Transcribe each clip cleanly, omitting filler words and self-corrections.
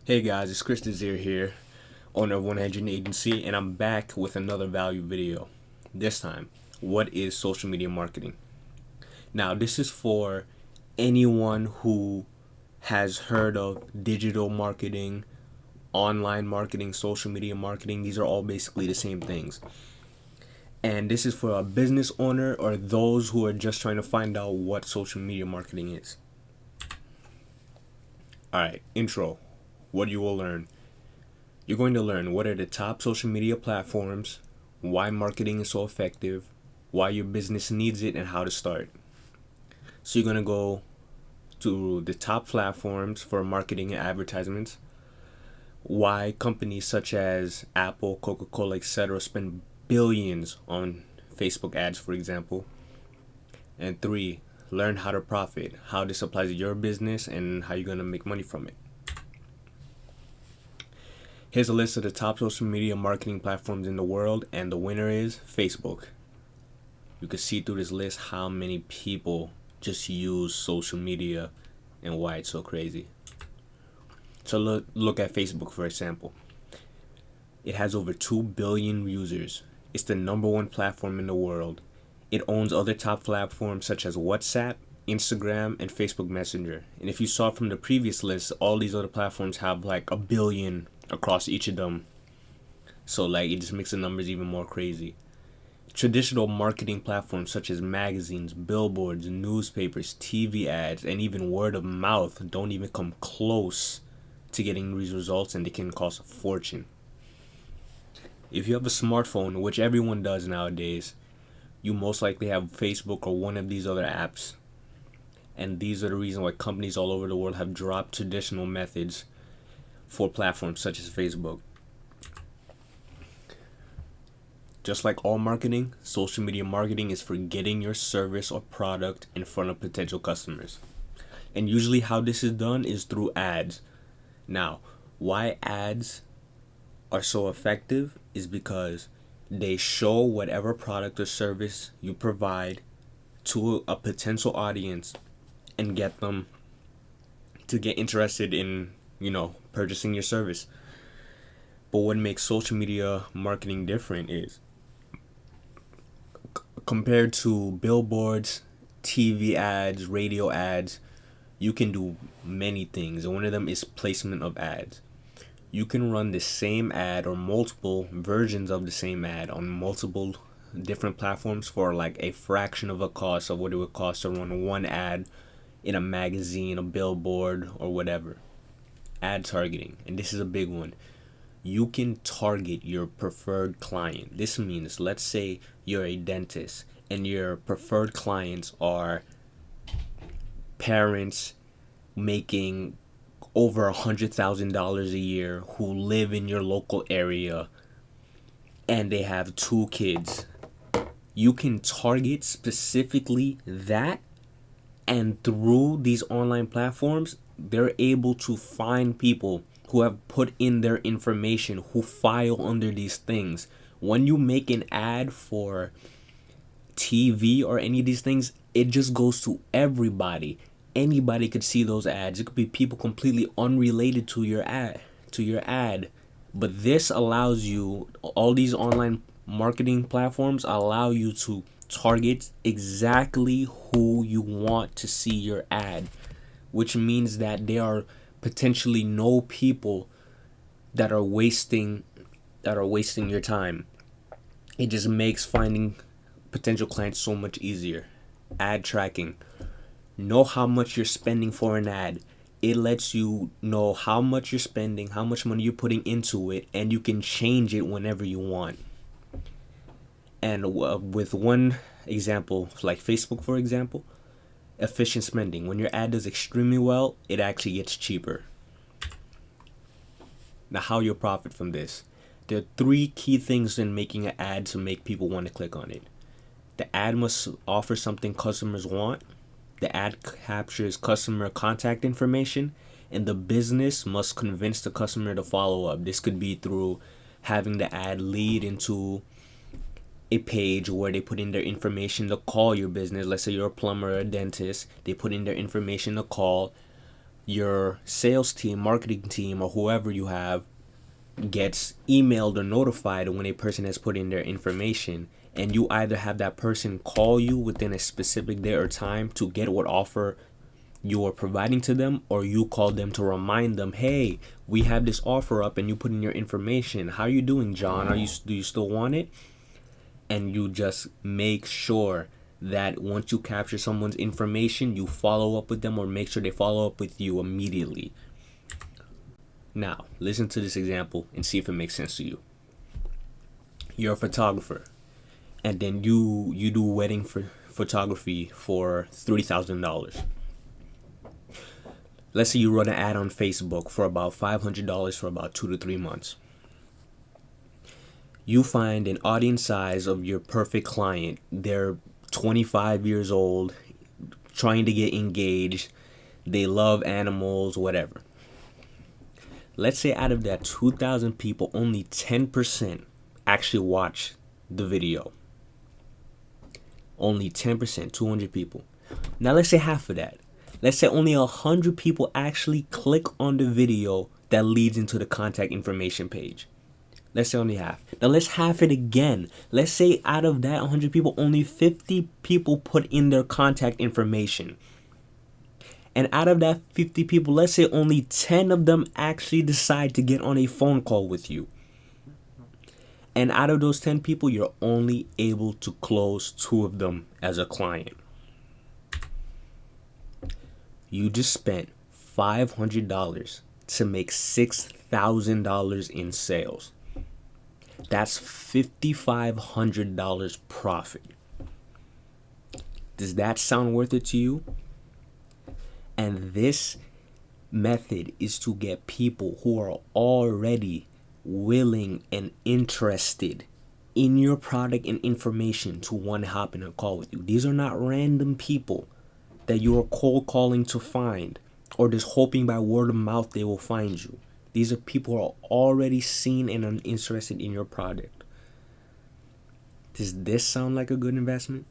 Hey guys, it's Chris Desir here, owner of 100 Agency, and I'm back with another value video. This time, what is social media marketing? Now, this is for anyone who has heard of digital marketing, online marketing, social media marketing. These are all basically the same things. And this is for a business owner or those who are just trying to find out what social media marketing is. Alright, intro. What you will learn. You're going to learn what are the top social media platforms, why marketing is so effective, why your business needs it, and how to start. So you're going to go to the top platforms for marketing and advertisements, why companies such as Apple, Coca-Cola, etc. spend billions on Facebook ads, for example. And 3, learn how to profit, how this applies to your business, and how you're going to make money from it. Here's a list of the top social media marketing platforms in the world, and the winner is Facebook. You can see through this list how many people just use social media and why it's so crazy. So look at Facebook, for example. It has over 2 billion users. It's the #1 platform in the world. It owns other top platforms such as WhatsApp, Instagram, and Facebook Messenger. And if you saw from the previous list, all these other platforms have like a billion across each of them. So like it just makes the numbers even more crazy. Traditional marketing platforms such as magazines, billboards, newspapers, TV ads, and even word of mouth don't even come close to getting these results, and they can cost a fortune. If you have a smartphone, which everyone does nowadays, you most likely have Facebook or one of these other apps. And these are the reasons why companies all over the world have dropped traditional methods for platforms such as Facebook. Just like all marketing, social media marketing is for getting your service or product in front of potential customers. And usually how this is done is through ads. Now, why ads are so effective is because they show whatever product or service you provide to a potential audience and get them to get interested in, purchasing your service. But what makes social media marketing different is compared to billboards, TV ads, radio ads, you can do many things. And one of them is placement of ads. You can run the same ad or multiple versions of the same ad on multiple different platforms for like a fraction of a cost of what it would cost to run one ad in a magazine, a billboard, or whatever. Ad targeting, and this is a big one. You can target your preferred client. This means, let's say you're a dentist and your preferred clients are parents making over $100,000 a year who live in your local area and they have 2 kids. You can target specifically that, and through these online platforms, they're able to find people who have put in their information, who file under these things. When you make an ad for TV or any of these things, it just goes to everybody. Anybody could see those ads. It could be people completely unrelated to your ad. But this allows you, all these online marketing platforms allow you to target exactly who you want to see your ad, which means that there are potentially no people that are wasting your time. It just makes finding potential clients so much easier. Ad tracking. Know how much you're spending for an ad. It lets you know how much you're spending, how much money you're putting into it, and you can change it whenever you want. And with one example, like Facebook, for example, efficient spending. When your ad does extremely well, it actually gets cheaper. Now, how you'll profit from this. There are 3 key things in making an ad to make people want to click on it. The ad must offer something customers want. The ad captures customer contact information, and the business must convince the customer to follow up. This could be through having the ad lead into a page where they put in their information to call your business. Let's say you're a plumber or a dentist. They put in their information to call. your sales team, marketing team, or whoever you have gets emailed or notified when a person has put in their information, and you either have that person call you within a specific day or time to get what offer you are providing to them, or you call them to remind them, hey, we have this offer up, and you put in your information. How are you doing, John? Do you still want it? And you just make sure that once you capture someone's information, you follow up with them, or make sure they follow up with you immediately. Now, listen to this example and see if it makes sense to you. You're a photographer, and then you do wedding photography for $3,000. Let's say you run an ad on Facebook for about $500 for about 2 to 3 months. You find an audience size of your perfect client. They're 25 years old, trying to get engaged. They love animals, whatever. Let's say out of that 2,000 people, only 10% actually watch the video. Only 10%, 200 people. Now let's say half of that. Let's say only 100 people actually click on the video that leads into the contact information page. Let's say only half. Now let's half it again. Let's say out of that 100 people, only 50 people put in their contact information. And out of that 50 people, let's say only 10 of them actually decide to get on a phone call with you. And out of those 10 people, you're only able to close 2 of them as a client. You just spent $500 to make $6,000 in sales. That's $5,500 profit. Does that sound worth it to you? And this method is to get people who are already willing and interested in your product and information to want to hop in a call with you. These are not random people that you are cold calling to find, or just hoping by word of mouth they will find you. These are people who are already seen and interested in your product. Does this sound like a good investment?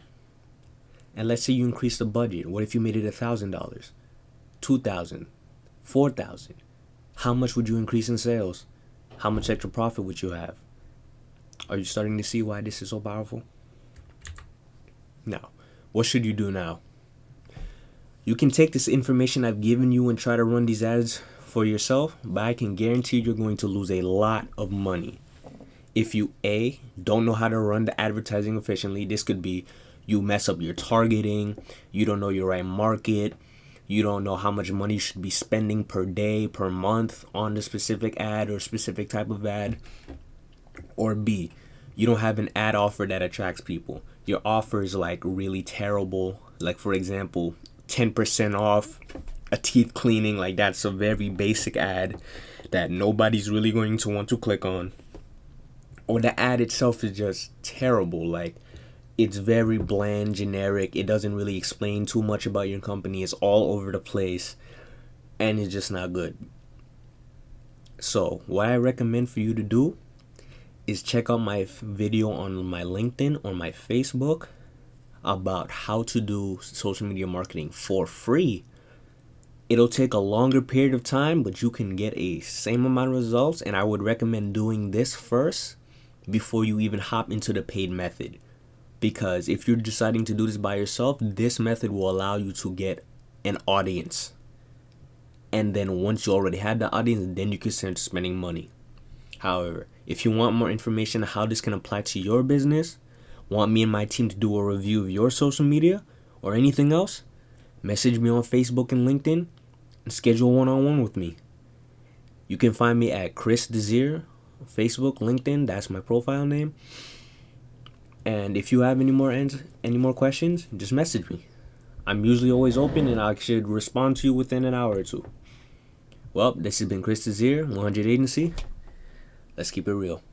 And let's say you increase the budget. What if you made it $1,000, $2,000, $4,000? How much would you increase in sales? How much extra profit would you have? Are you starting to see why this is so powerful? Now, what should you do now? You can take this information I've given you and try to run these ads for yourself, but I can guarantee you're going to lose a lot of money. If you A, don't know how to run the advertising efficiently. This could be you mess up your targeting, you don't know your right market, you don't know how much money you should be spending per day, per month on the specific ad or specific type of ad. Or B, you don't have an ad offer that attracts people. Your offer is like really terrible. Like, for example, 10% off a teeth cleaning. Like, that's a very basic ad that nobody's really going to want to click on. Or the ad itself is just terrible. Like, it's very bland, generic. It doesn't really explain too much about your company. It's all over the place, and it's just not good. So what I recommend for you to do is check out my video on my LinkedIn or my Facebook about how to do social media marketing for free. It'll take a longer period of time, but you can get a same amount of results, and I would recommend doing this first before you even hop into the paid method. Because if you're deciding to do this by yourself, this method will allow you to get an audience. And then once you already have the audience, then you can start spending money. However, if you want more information on how this can apply to your business, want me and my team to do a review of your social media or anything else, message me on Facebook and LinkedIn and schedule a one-on-one with me. You can find me at Chris Desir, Facebook, LinkedIn, that's my profile name. And if you have any more questions, just message me. I'm usually always open, and I should respond to you within an hour or two. Well, this has been Chris Desir, 100 Agency. Let's keep it real.